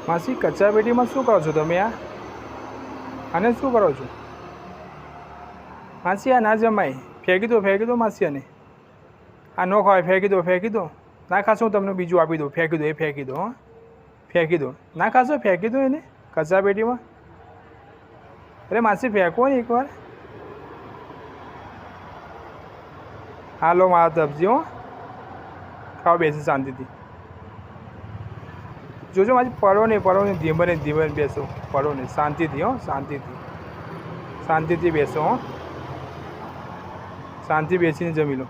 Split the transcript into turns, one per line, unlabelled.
માસી કચરાપેટીમાં શું કરો છો તમે? આને શું કરો છો માસી? આ ના જમાય, ફેંકી દો માસી. આને આ ન ખવાય, ફેંકી દો. ના ખાશો હું તમને બીજું આપી દઉં. ફેંકી દો, એ ફેંકી દો. હા, ફેંકી દો. ના ખાશો, ફેંકી દો એને કચરાપેટીમાં. અરે માસી ફેંકો ને એકવાર. હાલો મારા તરફથી. હો, ખાવા બેસી શાંતિથી. જોજો મારી પડો નહીં, ધીમે બેસો. પડો નહીં, શાંતિથી. હો, શાંતિથી બેસો. હો, શાંતિ બેસીને જમી લો.